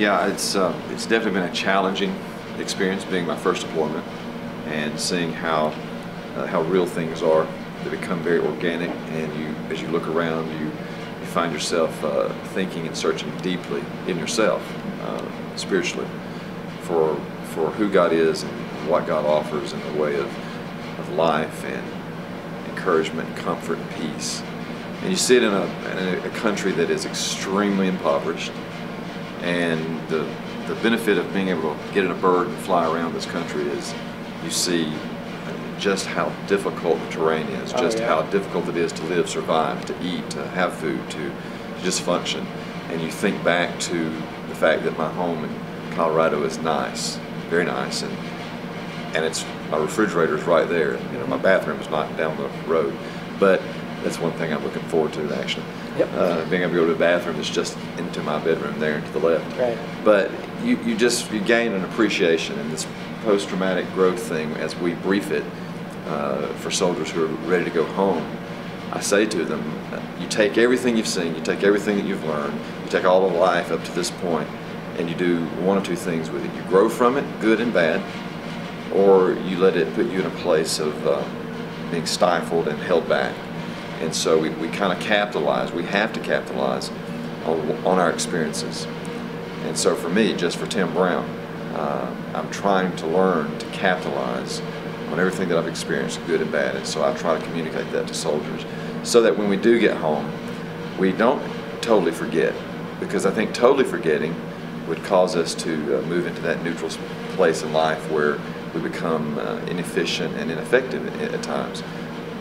Yeah, it's definitely been a challenging experience being my first deployment and seeing how real things are. They become very organic, and as you look around, you find yourself thinking and searching deeply in yourself, spiritually, for who God is and what God offers in the way of life and encouragement, and comfort, and peace. And you see it in a country that is extremely impoverished, and the benefit of being able to get in a bird and fly around this country is you see just how difficult the terrain is, how difficult it is to live, survive, to eat, to have food, to just function. And you think back to the fact that my home in Colorado is nice, very nice, and my refrigerator is right there. You know, my bathroom is not down the road, but that's one thing I'm looking forward to, actually. Yep. Being able to go to the bathroom that's just into my bedroom there and to the left. Right. But you gain an appreciation, and this post-traumatic growth thing, as we brief it for soldiers who are ready to go home, I say to them, you take everything you've seen, you take everything that you've learned, you take all of life up to this point, and you do one of two things with it. You grow from it, good and bad, or you let it put you in a place of being stifled and held back. And so we kind of capitalize, we have to capitalize on our experiences. And so for me, just for Tim Brown, I'm trying to learn to capitalize on everything that I've experienced, good and bad. And so I try to communicate that to soldiers so that when we do get home, we don't totally forget, because I think totally forgetting would cause us to move into that neutral place in life where we become inefficient and ineffective at times.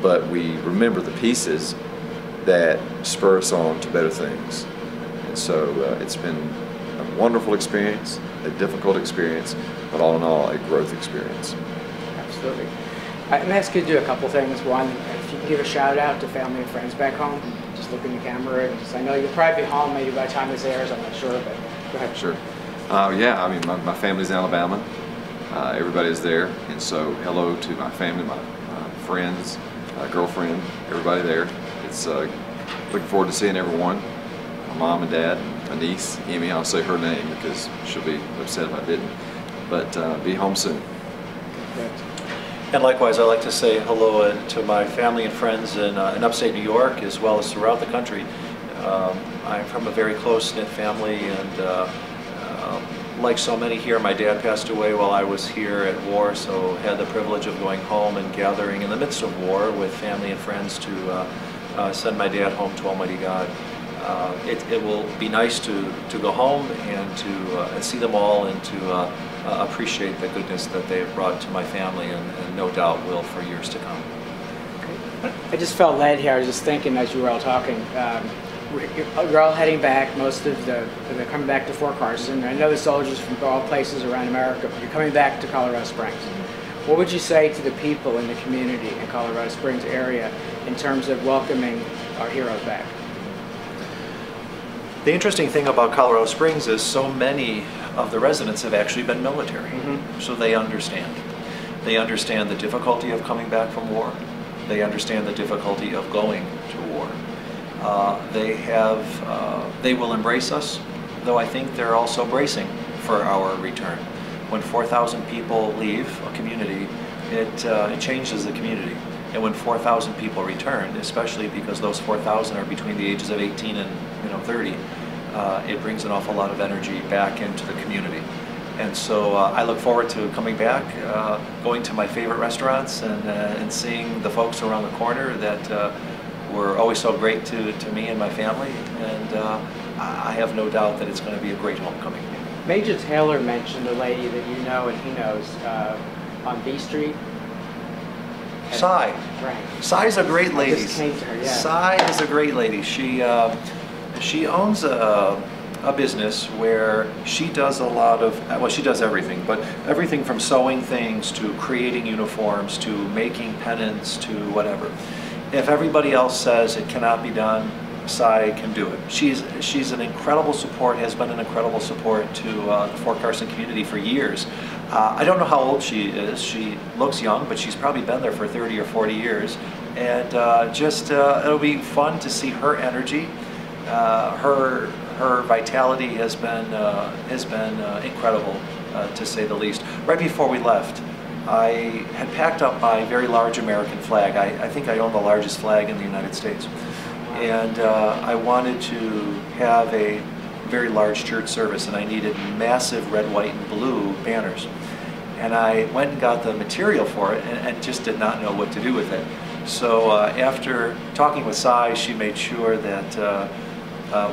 But we remember the pieces that spur us on to better things. And so it's been a wonderful experience, a difficult experience, but all in all, a growth experience. Absolutely. I'm going to ask you to do a couple things. One, if you can give a shout out to family and friends back home, just look in the camera. I know you'll probably be home maybe by the time this airs, I'm not sure, but go ahead. Sure. Yeah, I mean, my family's in Alabama. Everybody's there, and so hello to my family, my friends, girlfriend, everybody there. It's looking forward to seeing everyone. My mom and dad, my niece, Amy. I'll say her name because she'll be upset if I didn't. But be home soon. Great. And likewise, I'd like to say hello to my family and friends in upstate New York, as well as throughout the country. I'm from a very close-knit family, and like so many here, my dad passed away while I was here at war, so had the privilege of going home and gathering in the midst of war with family and friends to send my dad home to Almighty God. It will be nice to go home and to see them all, and to appreciate the goodness that they have brought to my family, and no doubt will for years to come. I just felt led here. I was just thinking as you were all talking. You're all heading back. Most of they're coming back to Fort Carson. I know the soldiers from all places around America, but you're coming back to Colorado Springs. What would you say to the people in the community in Colorado Springs area in terms of welcoming our heroes back? The interesting thing about Colorado Springs is so many of the residents have actually been military, so they understand. They understand the difficulty of coming back from war. They understand the difficulty of going to war. They will embrace us, though I think they're also bracing for our return. When 4,000 people leave a community, it changes the community. And when 4,000 people return, especially because those 4,000 are between the ages of 18 and 30, it brings an awful lot of energy back into the community. And so I look forward to coming back, going to my favorite restaurants, and seeing the folks around the corner that were always so great to me and my family. And I have no doubt that it's going to be a great homecoming. Major Taylor mentioned a lady that you know and he knows on B Street. Cy. Right. Cy's a great lady. I just came to her, yeah. Cy is a great lady. She owns a business where she does a lot of, well, she does everything, but everything from sewing things to creating uniforms to making pennants to whatever. If everybody else says it cannot be done, Cy can do it. She's an incredible support, has been an incredible support to the Fort Carson community for years. I don't know how old she is. She looks young, but she's probably been there for 30 or 40 years. And it'll be fun to see her energy, her her vitality has been incredible, to say the least. Right before we left, I had packed up my very large American flag. I think I own the largest flag in the United States. And I wanted to have a very large church service, and I needed massive red, white, and blue banners. And I went and got the material for it and just did not know what to do with it. So after talking with Sai, she made sure that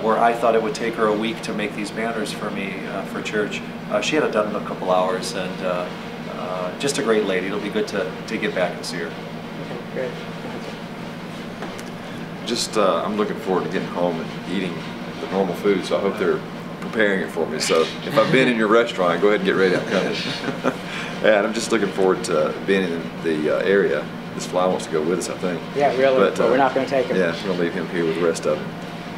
where I thought it would take her a week to make these banners for me for church, she had it done in a couple hours, and just a great lady. It'll be good to get back and see her. Okay, great. Just, I'm looking forward to getting home and eating the normal food, so I hope they're preparing it for me. So if I've been in your restaurant, go ahead and get ready, I'm coming. And I'm just looking forward to being in the area. This fly wants to go with us, I think. Yeah, really, but we're not going to take him. Yeah, we're going to leave him here with the rest of them.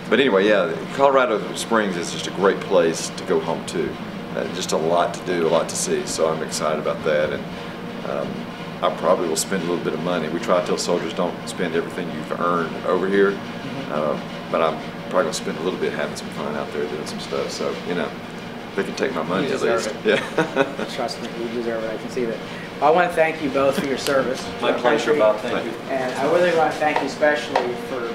But anyway, yeah, Colorado Springs is just a great place to go home to. Just a lot to do, a lot to see, so I'm excited about that. And I probably will spend a little bit of money. We try to tell soldiers don't spend everything you've earned over here, but I'm probably going to spend a little bit having some fun out there doing some stuff. So, you know, they can take my money at least. Yeah. Trust me, you deserve it. I can see that. I want to thank you both for your service. My pleasure, Bob. Thank you. And I really want to thank you especially for,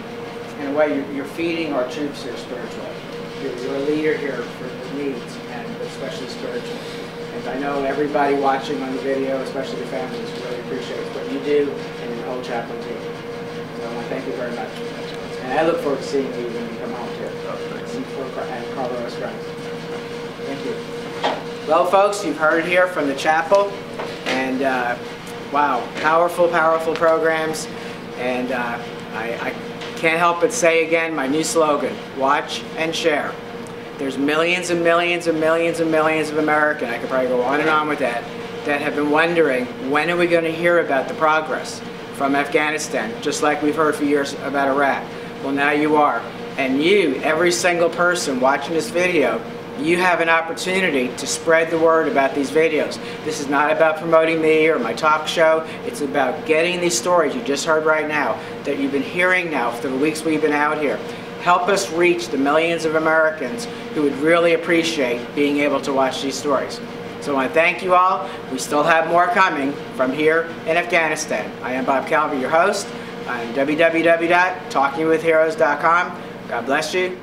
in a way, you're feeding our troops here spiritually. You're a leader here for the needs, and especially spiritually. And I know everybody watching on the video, especially the families, really appreciates what you do and the whole chaplain team. So I want to thank you very much. And I look forward to seeing you when you come home too. Oh, thanks. And Colorado Springs. Thank you. Well, folks, you've heard here from the chapel, and wow, powerful, powerful programs. And I can't help but say again my new slogan: watch and share. There's millions and millions and millions and millions of Americans, I could probably go on and on with that have been wondering, when are we going to hear about the progress from Afghanistan, just like we've heard for years about Iraq. Well, now you are. And you, every single person watching this video, you have an opportunity to spread the word about these videos. This is not about promoting me or my talk show. It's about getting these stories you just heard right now, that you've been hearing now for the weeks we've been out here. Help us reach the millions of Americans who would really appreciate being able to watch these stories. So I want to thank you all. We still have more coming from here in Afghanistan. I am Bob Calvert, your host on www.talkingwithheroes.com. God bless you.